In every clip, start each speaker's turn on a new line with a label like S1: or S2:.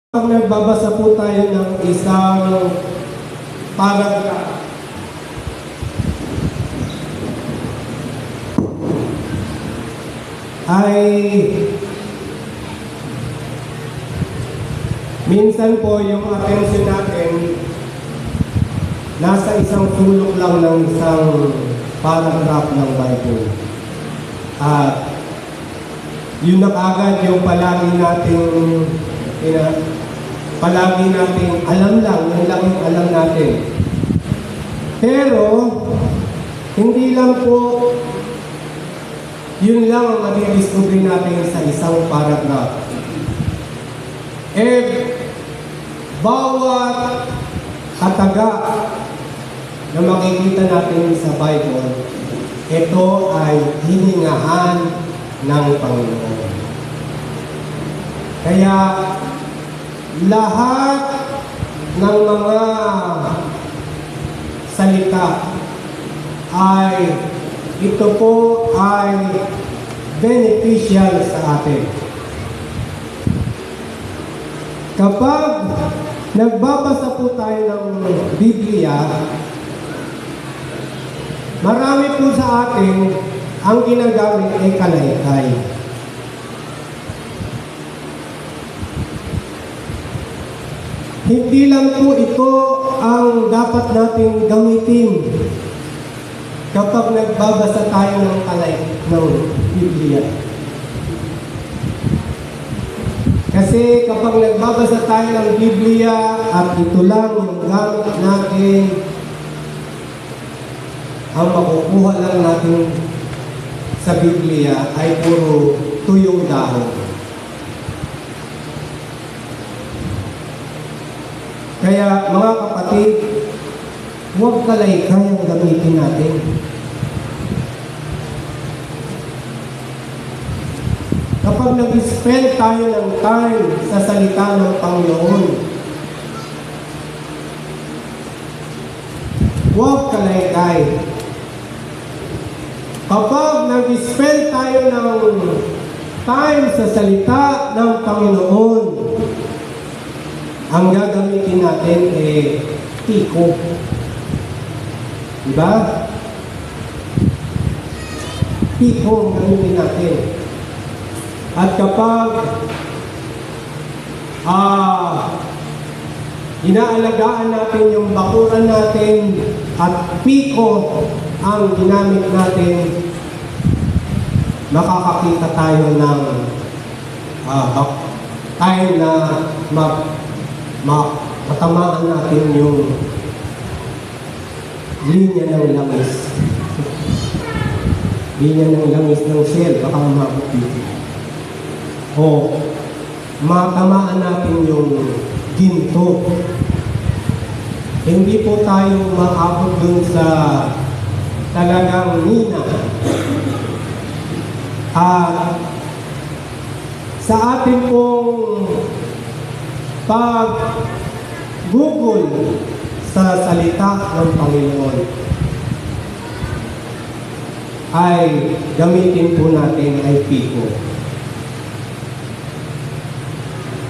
S1: Pag nagbabasa po tayo ng isang paragraph, ay minsan po yung attention natin nasa isang sulok lang ng isang paragraph ng Bible. At yun na kagad yung palagi nating alam lang, yun lang yung alam natin. Pero, hindi lang po, yun lang ang madidiscovery natin sa isang paragraph. Bawat kataga na makikita natin sa Bible, ito ay hiningahan ng Panginoon. Kaya, lahat ng mga salita ay ito po ay beneficial sa atin. Kapag nagbabasa po tayo ng Biblia, marami po sa atin ang ginagamit ay kalaykay. Hindi lang po ito ang dapat nating gamitin kapag nagbabasa tayo ng Biblia. Kasi kapag nagbabasa tayo ng Biblia at ito lang yung gamit natin, ang makukuha lang natin sa Biblia ay puro tuyong dahon. Kaya mga kapatid, huwag kalaykay ang gamitin natin. Kapag nag-spend tayo ng time sa salita ng Panginoon, huwag kalaykay. Kapag nag-spend tayo ng time sa salita ng Panginoon, ang gagamitin natin ay tiko. Diba? Tiko ang gagamitin natin. At kapag inaalagaan natin yung bakuran natin at piko ang ginamit natin, makakakita tayo ng time na matamaan natin yung linya ng langis. Linya ng langis ng shell, baka umabot dito. O matamaan natin yung ginto. Hindi po tayo maabot dun sa talagang mina. At sa atin pong pag-google sa salita ng Panginoon ay gamitin po natin ay piko.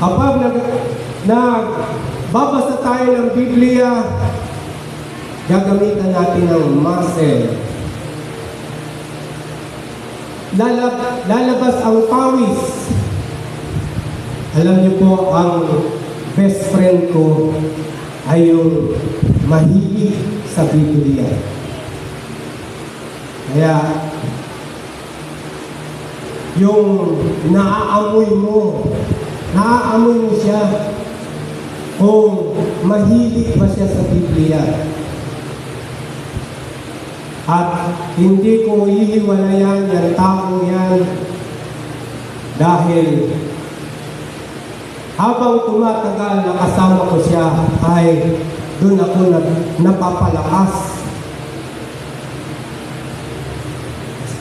S1: Kapag nagbabasa tayo ng Biblia, gagamitan natin ng muscle. Lalabas ang pawis. Alam niyo po, ang best friend ko ay yung mahilig sa Biblia. Kaya, yung naaamoy mo siya kung mahilig ba siya sa Biblia. At hindi ko hihiwalayan yung tao yan dahil habang tumatagal na kasama ko siya ay doon ako napapalakas.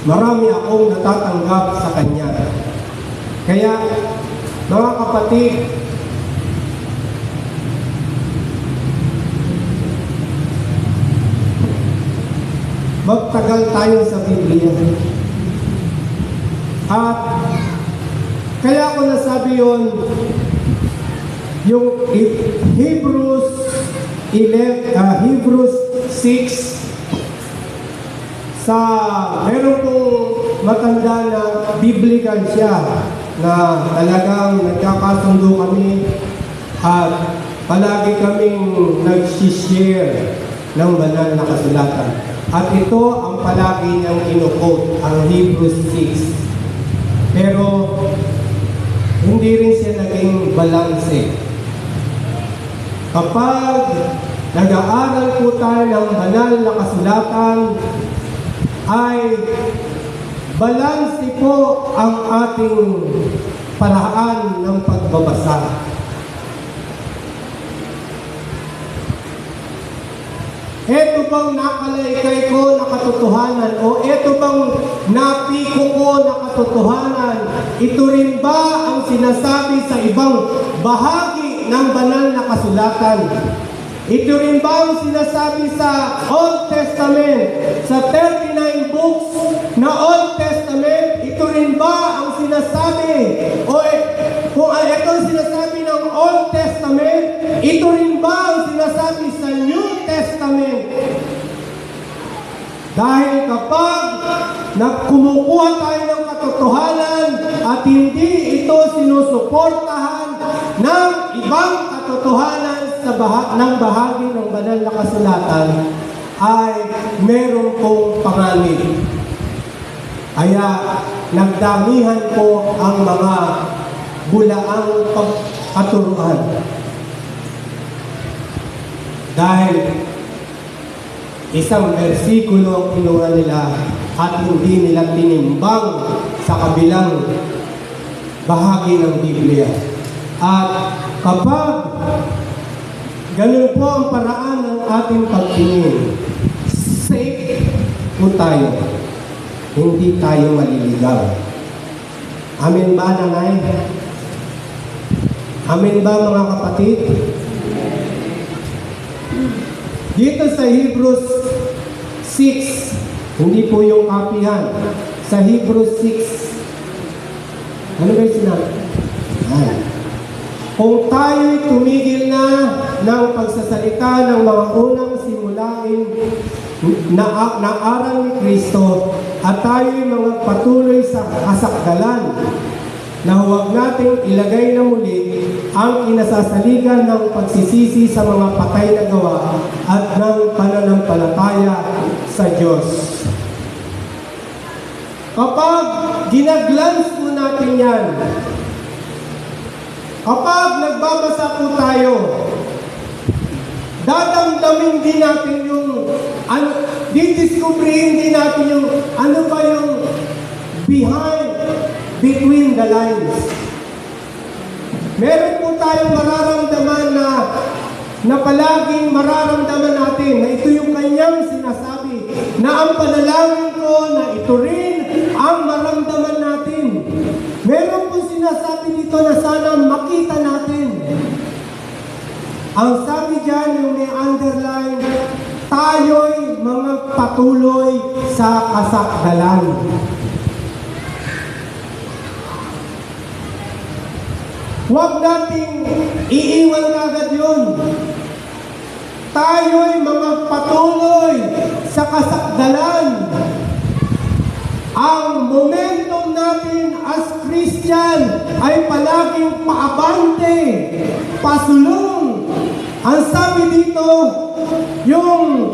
S1: Marami akong natatanggap sa kanya. Kaya, mga kapatid, magtagal tayo sa Biblia. At kaya ko nasabi yun, yung Hebrews 6, meron pong matanda na biblical siya na talagang nagkakasundo kami at palagi kaming nag-share ng banal na kasulatan. At ito ang palagi niyang ino-quote, ang Hebrews 6. Pero hindi rin siya naging balanse. Kapag nag-aaral po tayo ng banal na kasulatan, ay balanse po ang ating paraan ng pagbabasa. Ito bang nakalaykay ko na katotohanan o ito bang napiko ko na katotohanan, ito rin ba ang sinasabi sa ibang bahagi ng banal na kasulatan? Ito rin ba ang sinasabi sa Old Testament, sa 39 books na Old Testament? Ito rin ba ang sinasabi? O kung ito ang sinasabi ng Old Testament, ito rin ba ang sinasabi sa New Testament? Dahil kapag kumukuha tayo ng katotohanan at hindi ito sinusuportahan ng ibang katotohanan ng bahagi ng banal na kasulatan, ay meron pong panganib. Kaya nagdamihan po ang mga bulaang pagkaturuan. Dahil isang bersikulo ang kinuha nila at hindi nila tinimbang sa kabilang bahagi ng Biblia. At kapag ganun po ang paraan ng ating pagtingin, safe po tayo. Hindi tayo maliligaw. Amen ba, nanay? Amen ba, mga kapatid? Dito sa Hebrews 6, hindi po yung kapihan. Sa Hebrews 6, ano ba yung sinabi? Kung tayo'y tumigil na ng pagsasalita ng mga unang simulain na aral ni Kristo at tayo'y mga patuloy sa kasakdalan na huwag nating ilagay na muli ang kinasasaligan ng pagsisisi sa mga patay na gawa at ng pananampalataya sa Diyos. Kapag ginaglans mo natin yan, kapag nagbabasa po tayo, dadamdamin din natin yung, didiscoverin din natin yung, ano ba yung behind, between the lines. Meron po tayong mararamdaman na palaging mararamdaman natin na ito yung kanyang sinasabi, na ang panalangin ko na ito rin ang maramdaman natin. Meron po sinasabi dito na sana makita natin. Ang sabi dyan, yung may underline, tayo'y mga patuloy sa kasakdalan. Huwag nating iiwan agad yun. Tayo'y mga patuloy sa kasakdalan. Ang momentum natin as Christian ay palaging paabante, pasulong. Ang sabi dito, yung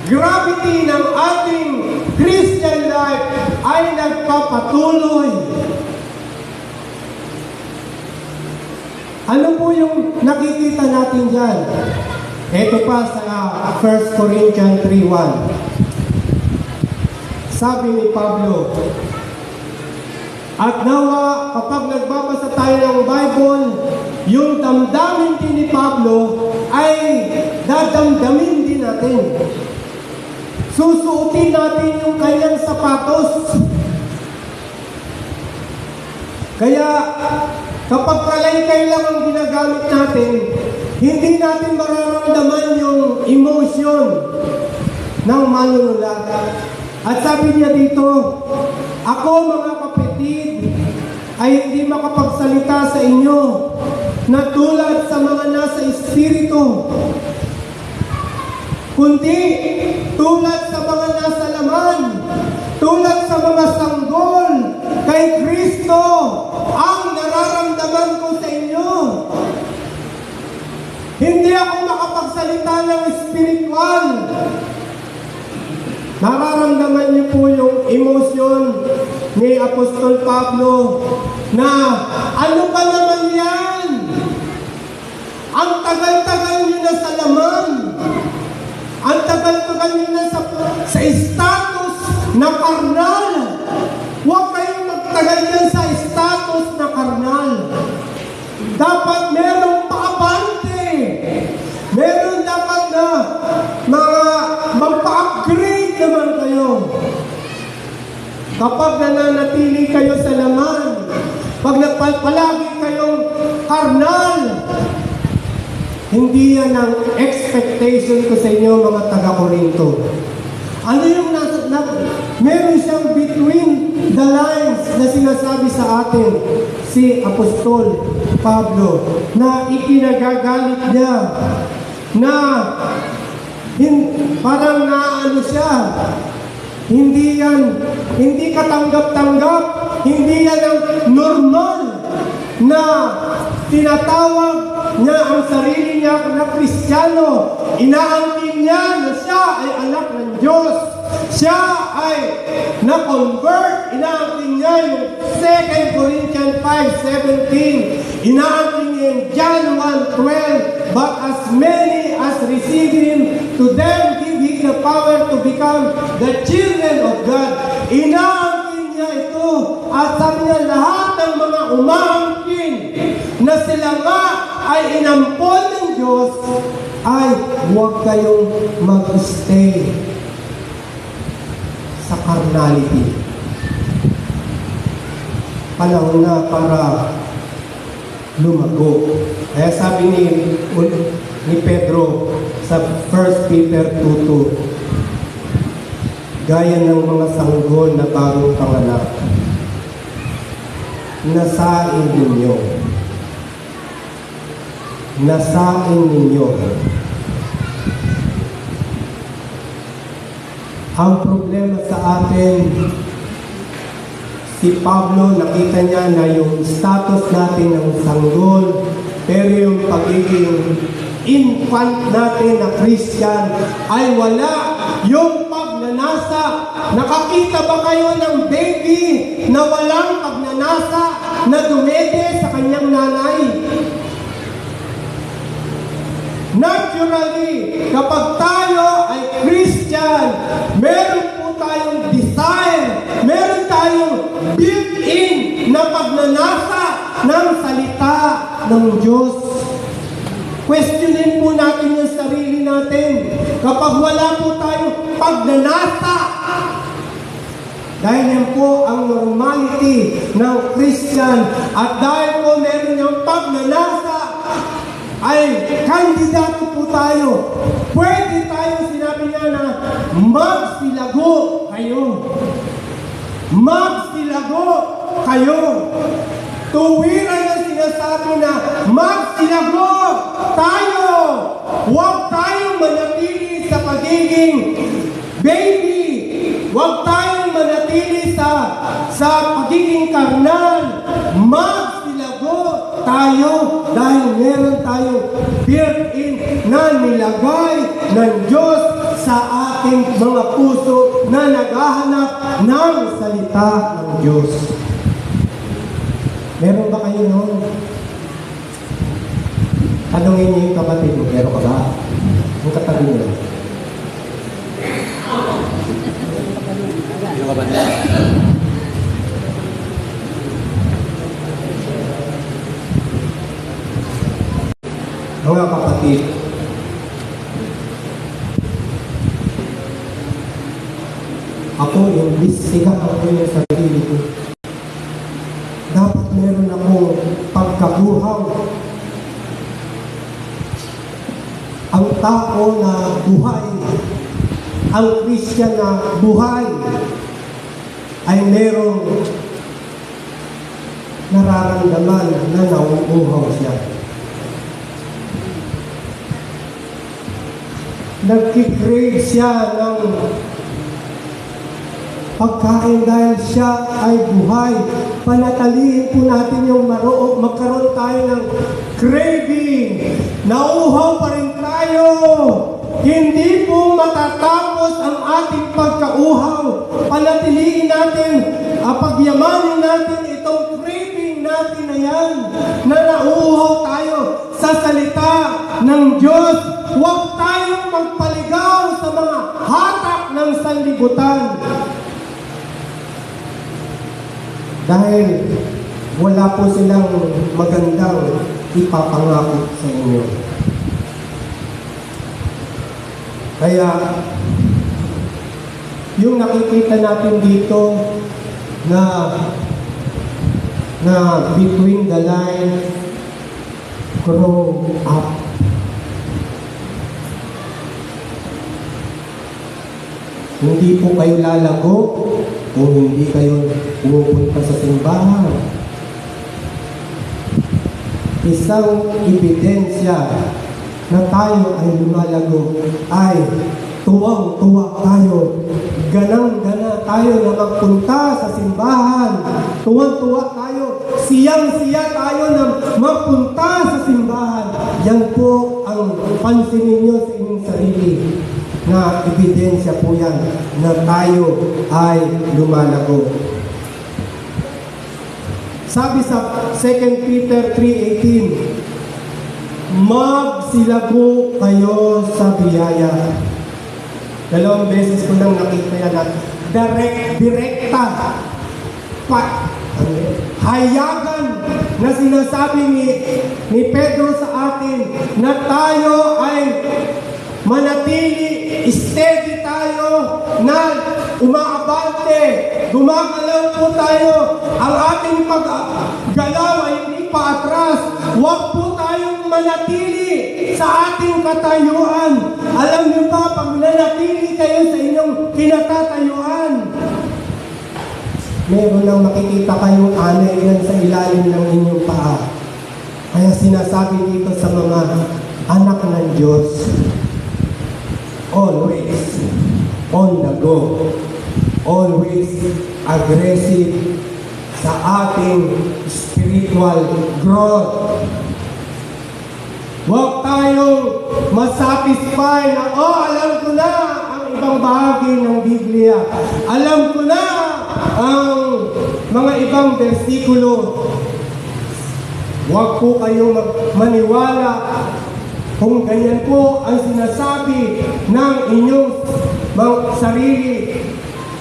S1: gravity ng ating Christian life ay nagpapatuloy. Ano po yung nakikita natin dyan? Ito pa sa 1 Corinthians 3:1. Sabi ni Pablo, at nawa kapag nagbabasa tayo ng Bible, yung damdamin din ni Pablo ay dadamdamin din natin. Susuotin natin yung kanyang sapatos. Kaya kapag kalaykay lang ang ginagamit natin, hindi natin mararamdaman yung emotion ng manunulat. At sabi niya dito, ako mga kapatid, ay hindi makapagsalita sa inyo na tulad sa mga nasa espiritu, kundi tulad sa mga nasa laman, tulad sa mga sanggol kay Kristo ang nararamdaman ko sa inyo. Hindi ako makapagsalita ng spiritual. Nararamdaman niyo po yung emosyon ni Apostol Pablo na ano ba naman yan? Ang tagal-tagal niyo na sa laman. Ang tagal-tagal niyo na sa status na karnal. Huwag kayong magtagal yan sa status na karnal. Dapat merong paabante. Meron dapat na magpa-upgrade naman kayo. Kapag nananatili kayo sa laman, pag palagi kayong karnal, hindi yan ang expectation ko sa inyo mga taga-Corinto. Ano yung meron siyang between the lines na sinasabi sa atin si Apostol Pablo na ikinagagalit niya na parang naano siya. Hindi katanggap-tanggap, hindi yan ang normal na tinatawag niya ang sarili niya na Kristiyano. Inaangkin niya na siya ay anak ng Diyos. Siya ay na-convert. Inaangkin niya yung 2 Corinthians 5:17. Inaangkin niya yung John 1:12. But as many as receive Him, to them give He the power to become the children of God. Inaangkin niya ito. At sabi niya, lahat ng mga umaangkin na sila nga ay inampon ng Diyos, ay huwag kayong mag-stay sa carnality. Panahon na para lumago. Kaya sabi ni Pedro sa 1 Peter 2:2, gaya ng mga sanggol na bagong panganak, nasain ninyo. Ang problema sa atin, si Pablo, nakita niya na yung status natin ng sanggol, pero yung pagiging infant natin na Christian ay wala. Yung pagnanasa, nakakita ba kayo ng baby na walang pagnanasa, na dumede sa kanyang nanay? Naturally, kapag tayo ay Christian, meron po tayong desire, meron tayong built-in na pagnanasa ng salita ng Diyos. Questionin po natin yung sarili natin. Kapag wala po tayong pagnanasa, dahil yan po ang normality ng Christian, at dahil po meron yung pagnanasa, ay kandidato po tayo. Pwede tayo, sinabi niya na magsilago kayo. Magsilago kayo. Tuwiran na sinasabi na magsilago tayo. Huwag tayong manatili sa pagiging baby. Huwag tayong manatili sa pagiging karnal. Magsilago tayo dahil meron tayong built-in na nilagay ng Diyos sa ating mga puso na naghahanap ng salita ng Diyos. Meron ba kayo noon? Tanungin niyo yung kapatid mo, meron ka ba? Ang katabi niyo. Yung kapatid. Mga kapatid, ako yung sigat ako yung sarili ko. Dapat meron akong pagkabuhaw. Ang tao na buhay, ang Christian na buhay, ay merong nararamdaman na nauuhaw siya. Nagkikrave siya ng pagkain dahil siya ay buhay. Panatilihin po natin yung magkaroon tayo ng craving. Nauuhaw pa rin tayo. Hindi po matatapos ang ating pagkauhaw. Panatilihin natin, pagyamanin natin itong craving natin na yan, na nauuhaw tayo sa salita ng Diyos. Huwag tayong magpaligaw sa mga hatak ng sanlibutan. Dahil wala po silang magandang ipapangako sa inyo. Kaya, yung nakikita natin dito na between the lines, grow up. Hindi po kayo lalago kung hindi kayo pumupunta sa simbahan. Isang ebidensya na tayo ay lumalago ay tuwang-tuwa tayo. Ganang-gana tayo na magpunta sa simbahan. Tuwang-tuwa tayo. Siyang-siya tayo na magpunta sa simbahan. Yan po ang pansinin nyo sa inyong sarili. Na ebidensya po yan na tayo ay lumalago. Sabi sa 2 Peter 3:18, magsilago kayo sa biyaya. Dalawang beses ko nang nakita yan at direkta hayagan na sinasabi ni Pedro sa atin na tayo ay manatili, steady tayo, na umaabante, gumagalaw po tayo. Ang ating paggalaw ay hindi pa atras. Huwag po tayong manatili sa ating katayuan. Alam niyo ba, pag nanatili kayo sa inyong kinatatayuan, meron nang makikita kayong anay yan sa ilalim ng inyong paa. Kaya sinasabi dito sa mga anak ng Diyos, always on the go, always aggressive sa ating spiritual growth. Huwag tayong masatisfy na, alam ko na ang ibang bahagi ng Biblia. Alam ko na ang mga ibang bersikulo. Huwag po kayong maniwala kung ganyan po ang sinasabi ng inyong sarili.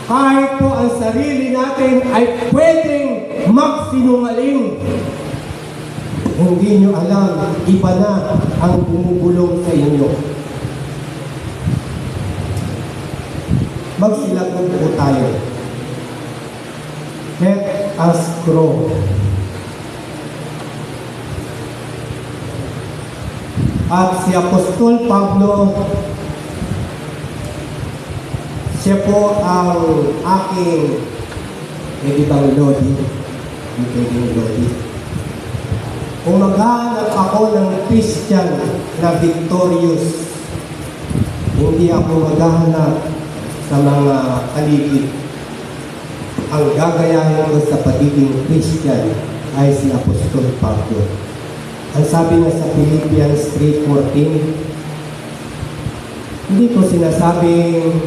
S1: Kahit po ang sarili natin ay pwedeng magsinungaling. Hindi nyo alam, iba na ang bumubulong sa inyo. Magsilago po tayo. Let us grow. At si Apostol Pablo, siya po ang aking ibang lodi. Kung maghahanap ako ng Christian na victorious, hindi ako maghahanap sa mga paligid. Ang gagayahin ko sa pagiging Christian ay si Apostol Pablo. Ang sabi niya sa Philippians 3:14, hindi ko sinasabing,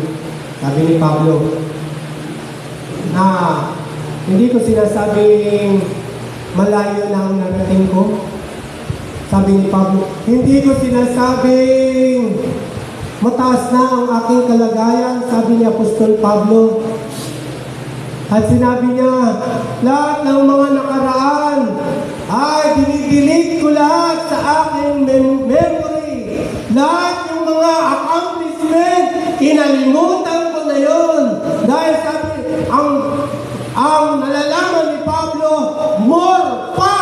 S1: sabi ni Pablo, hindi ko sinasabing malayo na ang narating ko. Sabi ni Pablo, hindi ko sinasabing mataas na ang aking kalagayan. Sabi ni Apostol Pablo. At sinabi niya, lahat ng mga nakaraan ay dinidelete ko lahat sa aking memory. Lahat ng mga accomplishment, kinalimutan ko na yun. Dahil sabi, ang nalalaman ni Pablo, more pa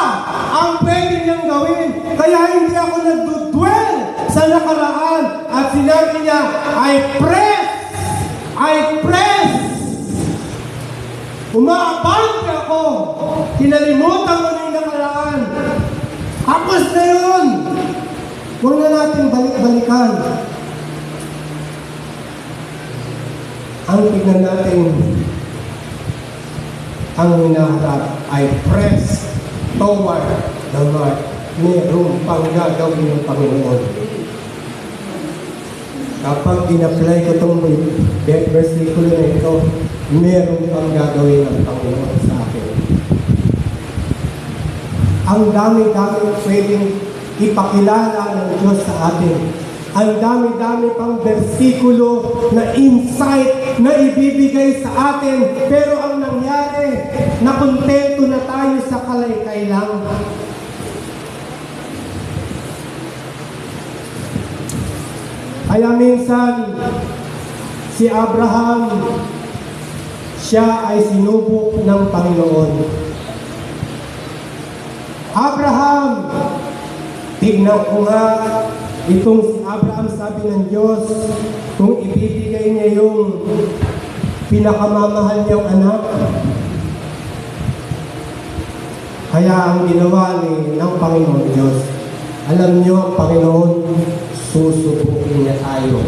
S1: ang pwede niyang gawin. Kaya hindi ako nagdudwell sa nakaraan. At sinabi niya, I press. Umaabante ako kinalimutan mo na yung nakaraan. Tapos na yun. Huwag na natin balik-balikan. Ang tignan natin, ang hinaharap ay press toward the mark. Mayroong pang gagawin ng Panginoon. Kapag in-apply ko itong versikulo na ito, meron pang gagawin ng Panginoon sa akin. Ang dami-dami pwedeng ipakilala ng Diyos sa atin. Ang dami-dami pang versikulo na insight na ibibigay sa atin. Pero ang nangyari, nakontento na tayo sa kalaykay lang. Kaya minsan, si Abraham, siya ay sinubok ng Panginoon. Abraham, tignan ko nga, itong si Abraham, sabi ng Diyos, kung ibibigay niya yung pinakamamahal niyang anak. Kaya ang ginawa ng Panginoon Diyos, alam niyo ang Panginoon, susubukin niya tayo.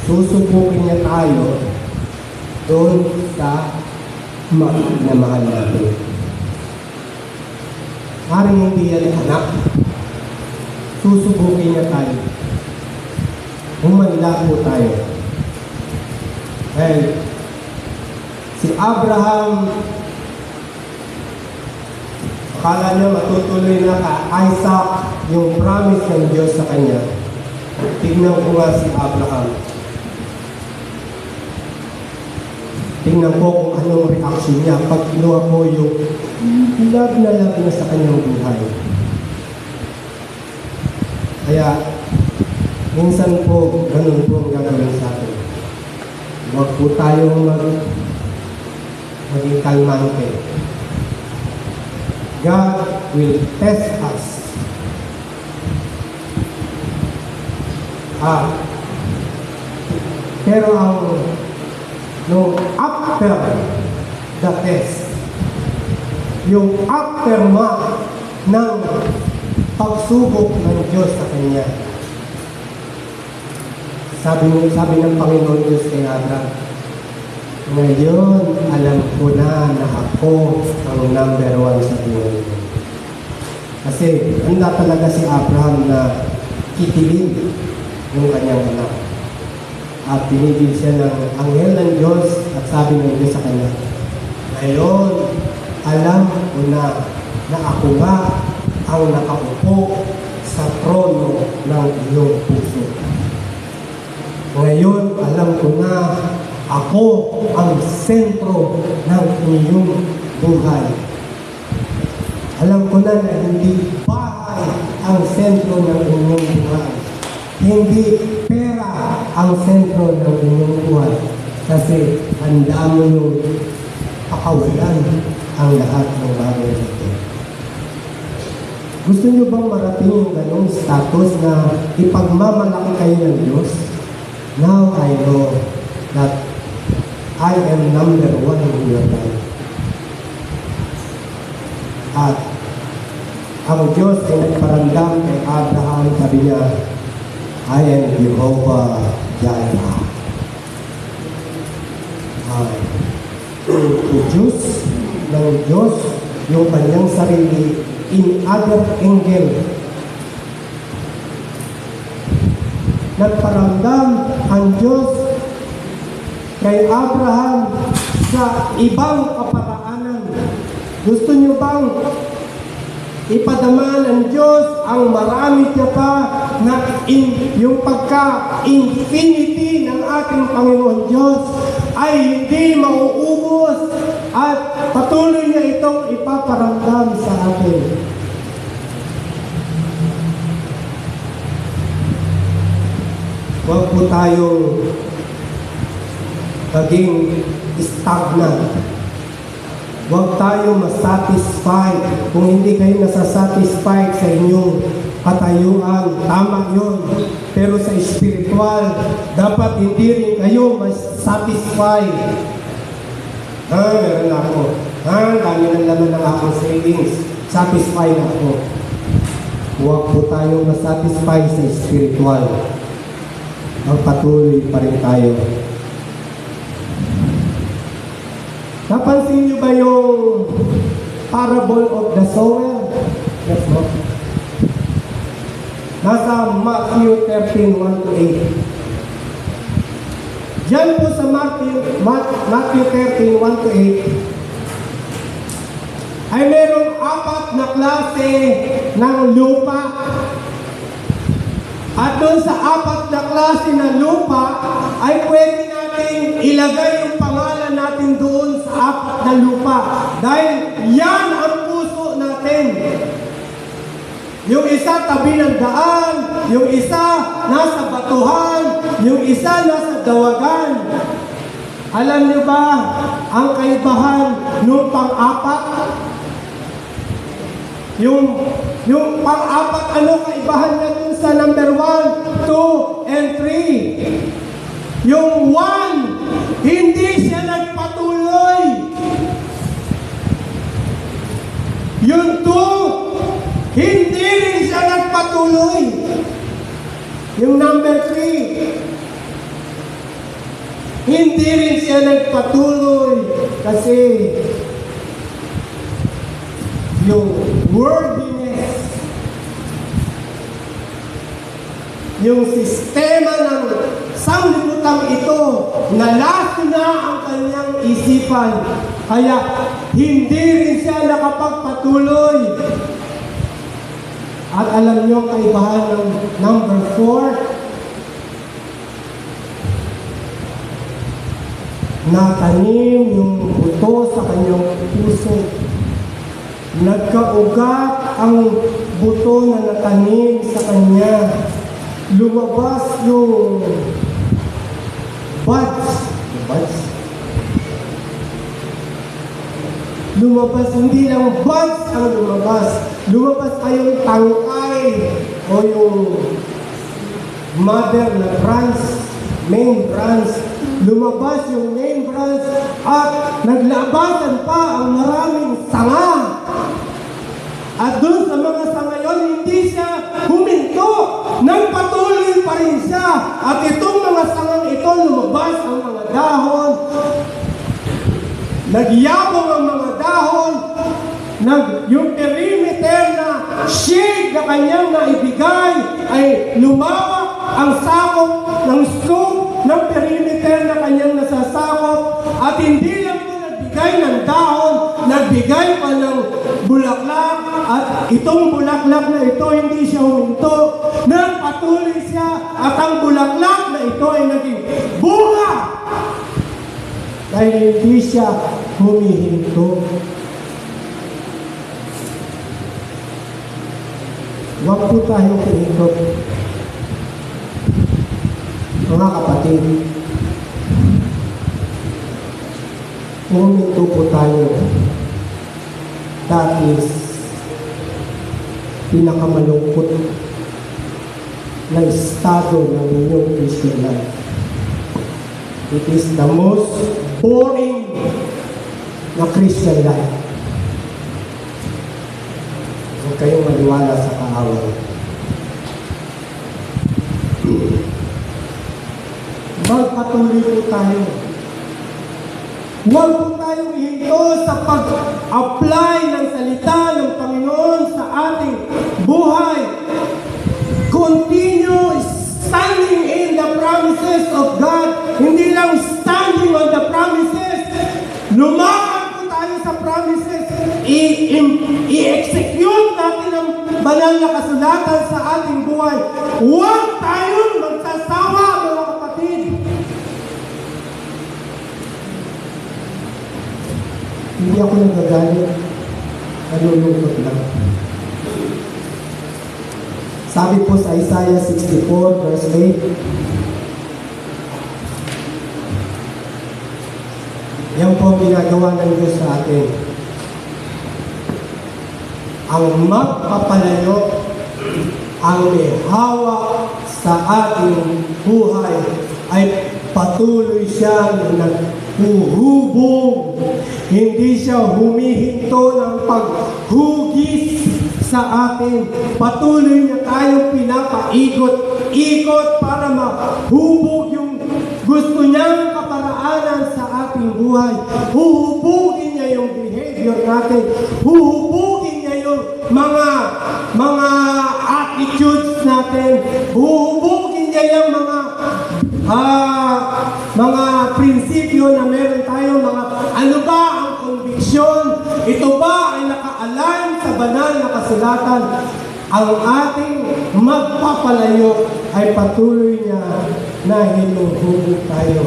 S1: Susubukin niya tayo doon sa mahal natin. Maring hindi yan anak. Susubukin niya tayo. Humanda po tayo. Dahil si Abraham, akala niya matutuloy na ka Isaac yung promise ng Diyos sa kanya. Tignan ko nga si Abraham. Tingnan ko kung anong reaction niya pag kinuha ko yung love na sa kanyang buhay. Kaya, minsan po, ganun po ang gagawin sa atin. Huwag po tayong maging kalmante. God will test us. Pero no, after the test, yung aftermath ng pagsubok ng Diyos sa kanya. Sabi ng Panginoon Diyos kay Abraham, ngayon alam ko na ako ang number 1 sa buhay mo. Kasi handa talaga si Abraham na kitilin yung kanyang anak. At pinigil siya ng anghel ng Diyos at sabi ng Diyos sa kanya, ngayon, alam ko na ako nga ang nakaupo sa trono ng iyong puso. Ngayon, alam ko na ako ang sentro ng iyong buhay. Alam ko na hindi bahay ang sentro ng inyong buhay. Hindi pera ang sentro ng inyong buhay. Kasi handa mo yung pakawalan ang lahat ng bagay nito. Gusto niyo bang marating yung ganong status na ipagmamalaki kayo ng Diyos? Now I know that I am number 1 in your life. At ang Diyos ay nagparamdam kay Abraham, sabi niya, I am Jehovah Jireh. Introduce ng Diyos yung kanyang sarili in other angle. Nagparamdam ang Diyos kay Abraham sa ibang kaparaanan. Gusto niyo bang ipadama ng Diyos ang marami niya pa na yung pagka-infinity ng ating Panginoon Diyos ay hindi mauubos at patuloy niya itong ipaparamdam sa atin. Huwag po tayong maging stagnant. Huwag tayo masatisfied. Kung hindi kayo nasasatisfied sa inyong katayuan, tama yun. Pero sa spiritual, dapat hindi rin kayo mas satisfied. Meron na ako. Dami ng laman ng aking savings. Satisfy na ako. Huwag po tayong masatisfy sa spiritual. Ang patuloy pa rin tayo. Napansin niyo ba yung parable of the sower? Yes, no? Nasa Matthew 13:1-8. Diyan po sa Matthew 13:1-8 ay merong 4 na klase ng lupa. At doon sa 4 na klase ng lupa ay pwede natin ilagay yung pangalan natin doon sa 4 na lupa. Dahil yan ang puso natin. Yung isa tabi ng daan, yung isa nasa batuhan, yung isa nasa dawagan. Alam niyo ba ang kaibahan nung pang-apat? Yung pang-apat, ano kaibahan niya dun sa number 1, 2, and 3? Yung 1, hindi siya nagpatuloy. Yung 2, hindi rin siya nagpatuloy. Yung number 3, hindi rin siya nagpatuloy kasi yung worldliness, yung sistema ng sanglibutan ito, nalaso na ang kanyang isipan. Kaya hindi rin siya nakapagpatuloy. At alam niyo ang kaibahan ng number 4? Natanim yung buto sa kanyang puso. Nagkaugat ang buto na natanim sa kanya. Lumabas yung buds. Lumabas, hindi lang buds ang lumabas. Lumabas ay yung tangkay o yung mother na branch, main branch. Lumabas yung main branch at naglabasan pa ang maraming sanga. At doon sa mga sanga yon, hindi siya huminto. Nagpatuloy pa rin siya. At itong mga sangang ito, lumabas ang mga dahon. Nagyabong ang mga dahon. Yung perimeter na shade na kanyang naibigay ay lumawak ang sakop ng scope ng perimeter na kanyang nasasakop. At hindi lang po nagbigay ng dahon, nagbigay pa ng bulaklak. At itong bulaklak na ito, hindi siya huminto. Nagpatuloy siya at ang bulaklak na ito ay naging bunga. Dahil hindi siya humihinto. Huwag po tayong pinindot. Mga kapatid, huminto po tayo. That is pinakamalungkot na estado ng inyong Christian life. It is the most boring na Christian life. Huwag kayong maniwala sa kaaway. Magpatuloy po tayo. Huwag po tayong ihinto sa pag-apply ng salita ng Panginoon sa ating buhay. Continue standing in the promises of God. Hindi lang standing on the promises. Lumakad po tayo sa promises. I-execute natin ang banal na kasulatan sa ating buhay. Huwag tayong magsasawa, mga kapatid. Hindi ako nagagalit. Nalulungkot lang. Sabi po sa Isaiah 64 verse 8, yan po ang ginagawa ng Diyos sa atin. Ang magpapalayo, ang may hawak sa ating buhay ay patuloy siyang uhubog. Hindi siya humihinto ng paghugis sa atin. Patuloy na tayong pinapaikot-ikot para mahubog yung gusto niyang kaparaanan sa ating buhay. Huhubugin niya yung behavior natin. Huhubugin niya yung mga attitudes natin. Huhubugin niya yung mga prinsipyo na meron tayo, ano ba ang conviction? Ito ba ay naka-align sa banal na kasulatan? Ang ating magpapalayo ay patuloy niya na hinuhubog tayo.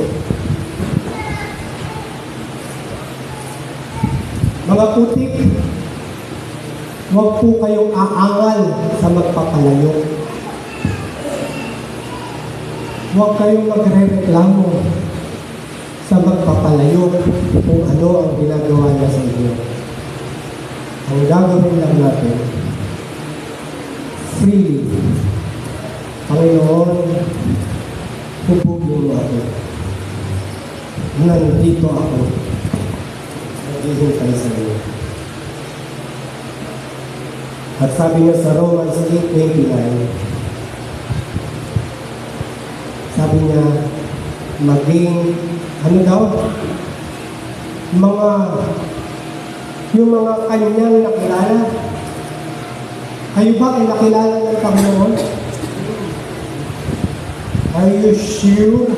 S1: Mga putik, huwag po kayong aangal sa magpapalayo. Huwag kayong magre-reklamo sa magpapalayo kung ano ang ginagawa niya sa inyo. Ang gagawin lang natin, freely, Panginoon, hubugin mo ako. Nandito ako. Naghihintay sa inyo. At sabi niya sa Romans 8:29, sabi niya, maging, ano daw? Yung mga kanyang nakilala. Kayo ba ay nakilala ng Panginoon? Are you sure?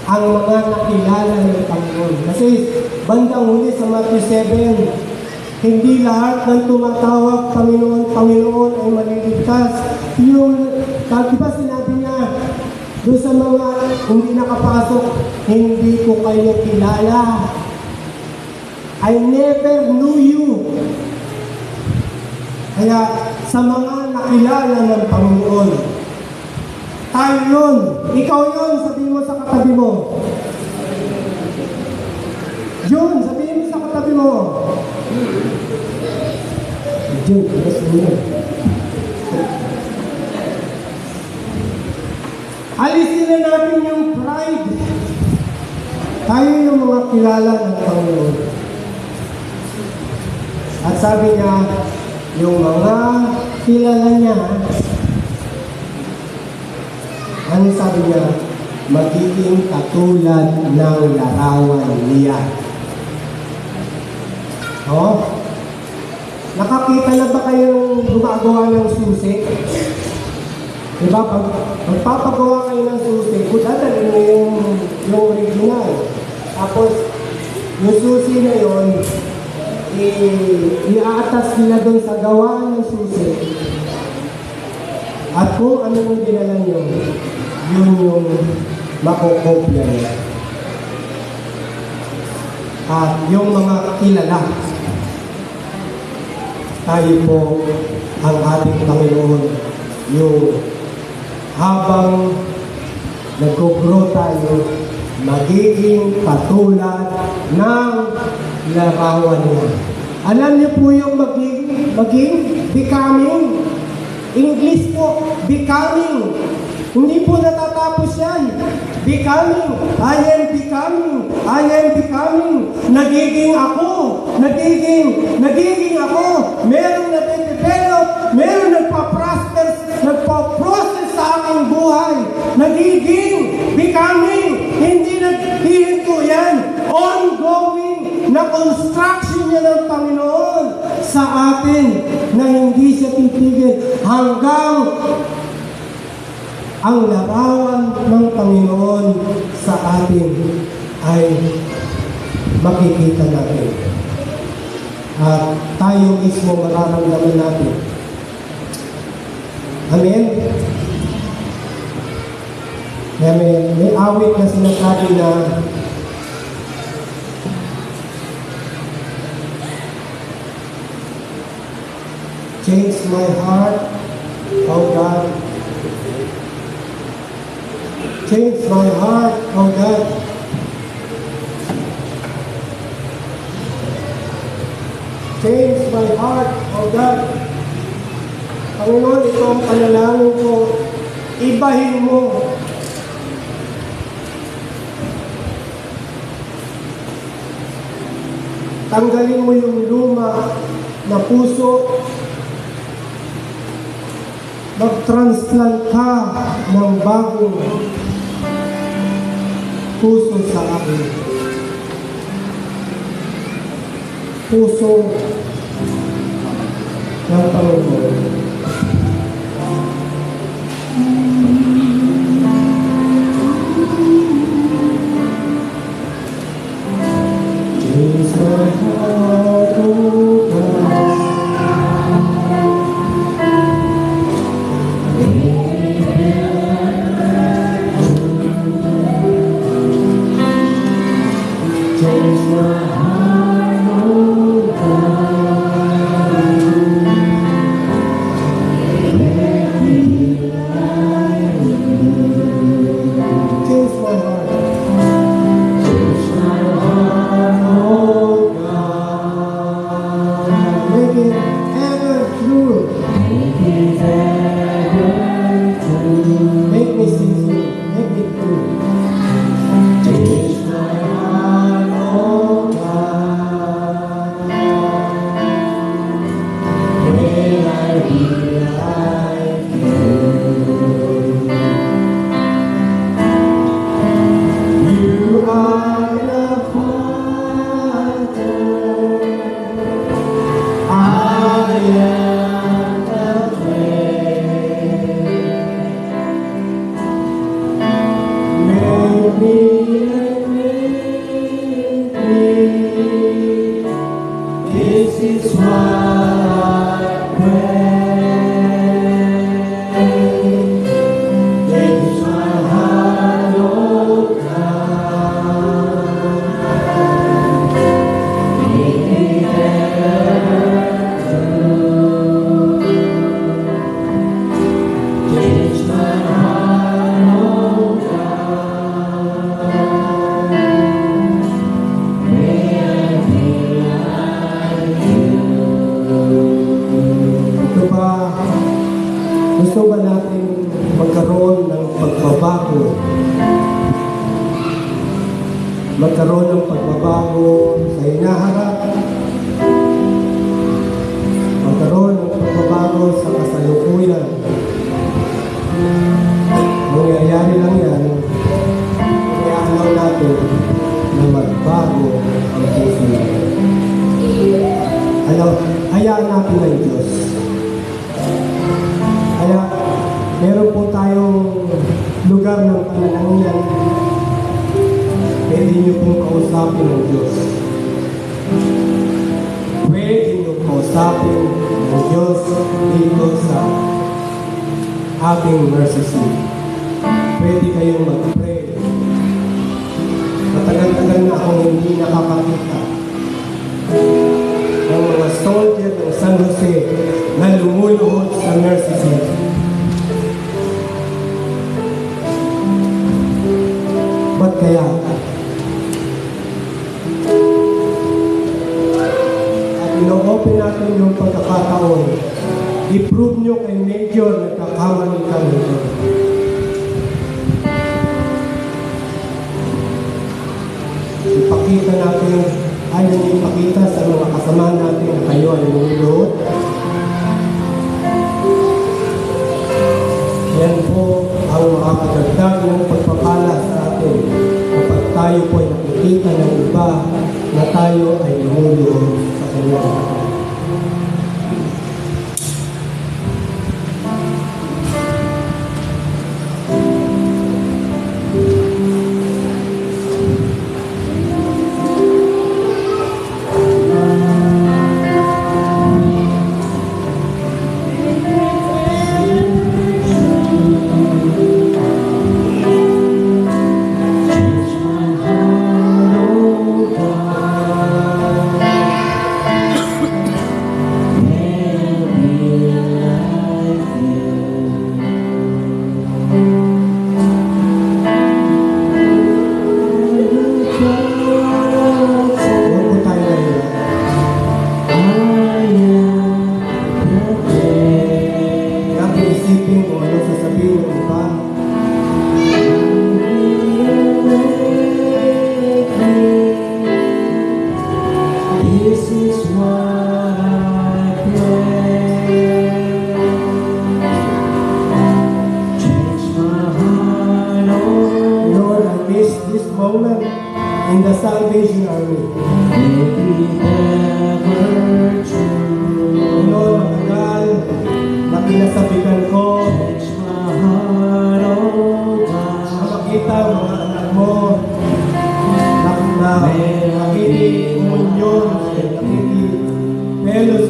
S1: Ang mga nakilala ng Panginoon. Kasi bandang huli sa Matthew 7, hindi lahat ng tumatawag Panginoon, Panginoon ay maliligtas. Di ba sinabi niya, doon sa mga hindi nakapasok, hindi ko kayo kilala. I never knew you. Kaya sa mga nakilala ng Panginoon, tayo yun. Ikaw yun, sabihin mo sa katabi mo. Jun, sabihin mo sa katabi mo. Jun, sabihin mo. Alisin na natin yung pride. Tayo yung mga kilala ng Panginoon. At sabi niya, yung mga kilala niya, ano sabi niya? Magiging katulad ng larawan niya. Oh? Nakakita na ba kayong gumagawa ng susi? Diba? Pag magpapagawa kayo ng susi, dadalhin mo yung original. Tapos, yung susi na yun, i-aatas nila doon sa gawa ng susi. At kung ano yung dinala nyo, yun yung makokopya nila. At yung mga kilala, tayo po ang ating Panginoon, yung habang nag-grow tayo, magiging katulad ng larawan niya. Alam niyo po yung maging becoming. English po, becoming. Hindi po natatapos yan. Becoming. I am becoming. I am becoming. Nagiging ako. Nagiging ako. Merong nade-develop. Merong nagpa-process sa aking buhay. Nagiging. Becoming. Hindi naghihinto yan. Ongoing na construction niya ng Panginoon sa atin na hindi siya titigil hanggang ang larawan ng Panginoon sa atin ay makikita natin. At tayo mismo mararamdaman natin. Amen? May awit na sinasabi na change my heart, oh God. Change my heart, oh God. Change my heart, oh God. Panginoon, ito ang panalangin ko. Ibahin mo Tanggalin mo yung luma na puso. Mag-transplant ka ng bagong puso sa akin. Puso ng Panginoon. Change my heart, oh God. Change my heart, oh God. Let me lie with you. Change my heart. Change my heart, oh God. Make it ever true. Make it ever true. Make me sincere. Make it true. Change my heart, oh God. When I be like you, you are the Father. I am the clay. Make me and make me. This is what I pray. Change my heart, oh God. Make it ever true. Change my heart, oh God. May I be like you. Ito ba, gusto ba natin magkaroon ng pagbabago? Magkaroon ng pagbabago sa hinaharap. Magkaroon ng pagbabago sa kasalukuyan. Mangyayari lang yan, kaya alaw natin na magbago ang puso natin. Hayaan natin ng Diyos. Kaya, meron po tayong lugar ng pananangyan. Pwede niyo pong kausapin ng Diyos. Pwede niyo kausapin ng Diyos dito sa ating mercy seat. Pwede kayong mag-pray. Matagal-tagal na akong hindi nakakakita ng mga soldier ng San Jose na lumuluhod sa mercy seat. Ba't kaya? At ino-open natin yung pagkakataon. I-prove nyo kay Major na kakamali ka nito. Ipakita natin, ayaw ipakita sa mga kasama natin na kayo ay lumuluhod. Yan po ang makakadagdag ng pagpapala sa atin kapag tayo po ay nakikita ng iba na tayo ay lumuluhod sa kanyang.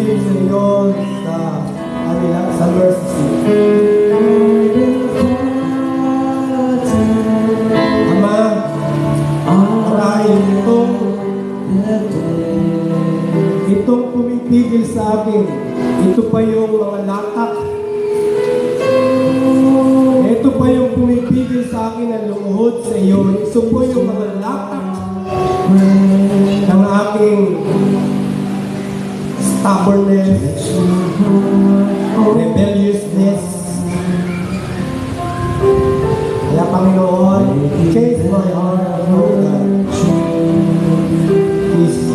S1: din sa iyo sa kanila, sa mercy seat. Ama, marahil itong pumipigil sa akin, ito pa yung mga latak. Ito pa yung pumipigil sa akin na lumuhod sa iyo. Ito po yung mga latak ng aking stubbornness, rebelliousness. Kaya Panginoon, change my heart, Lord God. Please,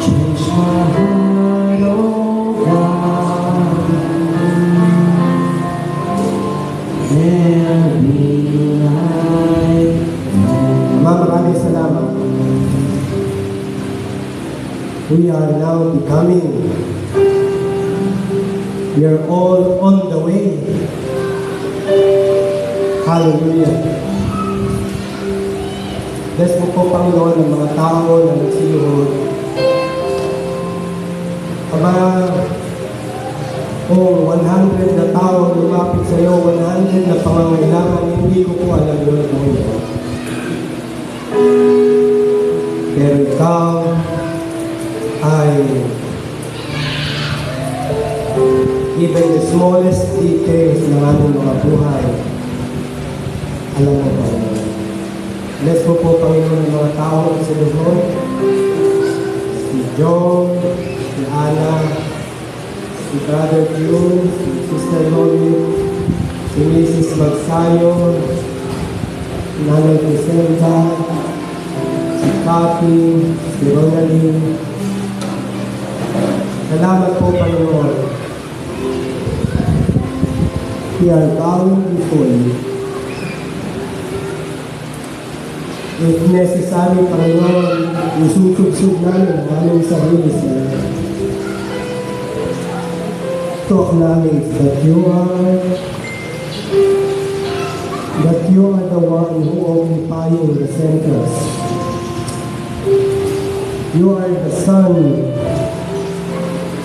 S1: change my heart, oh God. There be light. Ama, maraming salamat. We are now becoming. We are all on the way. Hallelujah. Bless mo po, Panginoon, ng mga tao na nagsiluhod. Aba, kung 100 na tao lumapit sa iyo, 100 na pangangailangan, hindi ko po alam yun, Panginoon. Pero ikaw ay even the smallest details ng aming mga buhay, alam mo, Panginoon. Bless mo po, Panginoon, ng mga tao sa luhod. Si John, si Ana, si Brother June, si Sister Loli, si Mrs. Magsayo, si Nanay Crisenta, si Cathy, si Ronaline. Salamat po, Panginoon. We are bowing before you. If necessary, Panginoon, isusub-sub namin ang aming sarili sa iyo. To acknowledge that you are the one who occupying the centers. You are the sun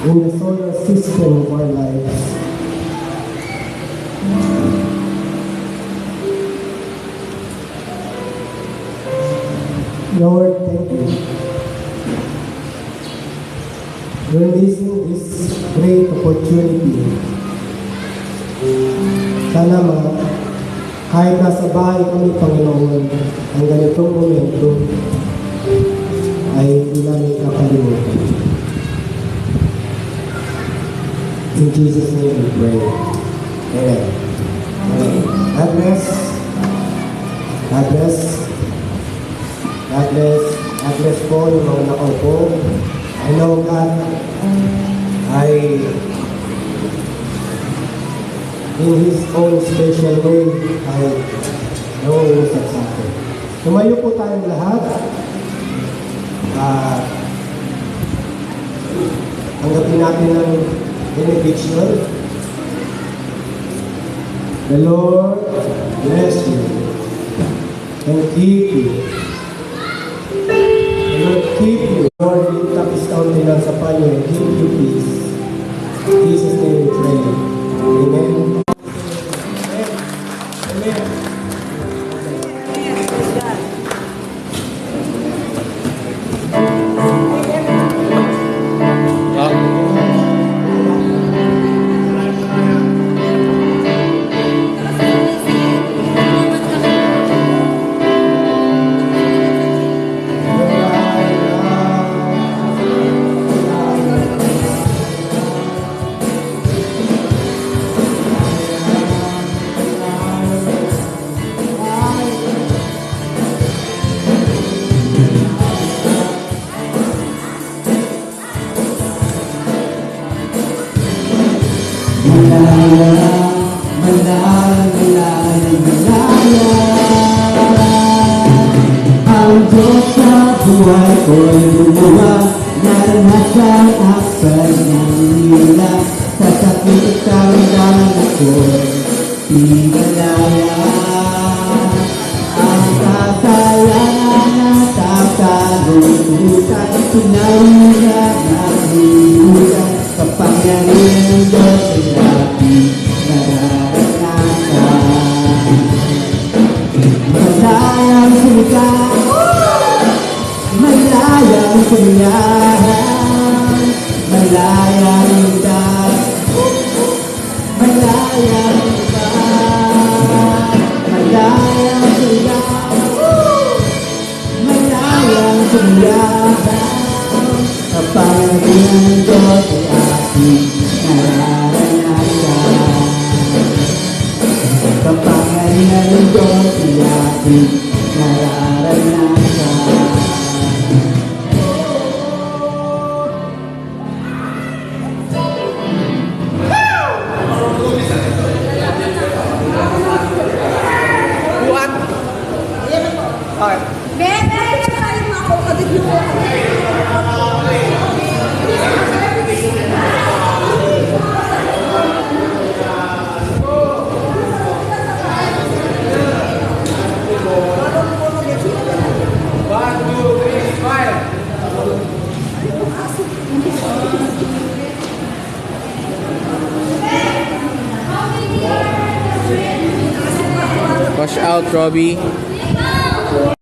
S1: in the solar system of our lives. Lord, thank you. You're missing this great opportunity. Sana kahit nasa bahay kami, Panginoon, ang ganitong momento ay hindi namin kakalimutan. In Jesus' name we pray. Amen. God bless. God bless. God bless. God bless po yung mga nakaupo. I know God ay in His own special way ay nangungusap sa atin. Tumayo po tayong lahat. Tanggapin natin ng benediction. The Lord bless you and keep you. The Lord keep you. Lord, lift up His countenance upon you and give you peace. In Jesus' name we pray. Amen. Amen. Ang Diyos sa buhay ko'y gumawa, naranasan ang pag-iila, sa sakit at karamdaman ako'y pinalaya. Ang kasalanan at ang kalungkutan, pinaulat ng
S2: Halimutan kapangyarihan ng Diyos ay ating nararanasan. Malayang sumikat, malayang sumiyahan, malayang lutas, malayang lutas, malayang sumiyahan, malayang sumiyahan. Kapangyarihan ng Diyos ay ating nararanasan. Kapangyarihan ng Diyos ay ating nararanasan.
S3: Buwan. Okay.
S4: Meron tayo mga kapatid nyo.
S3: Wash out, Robbie.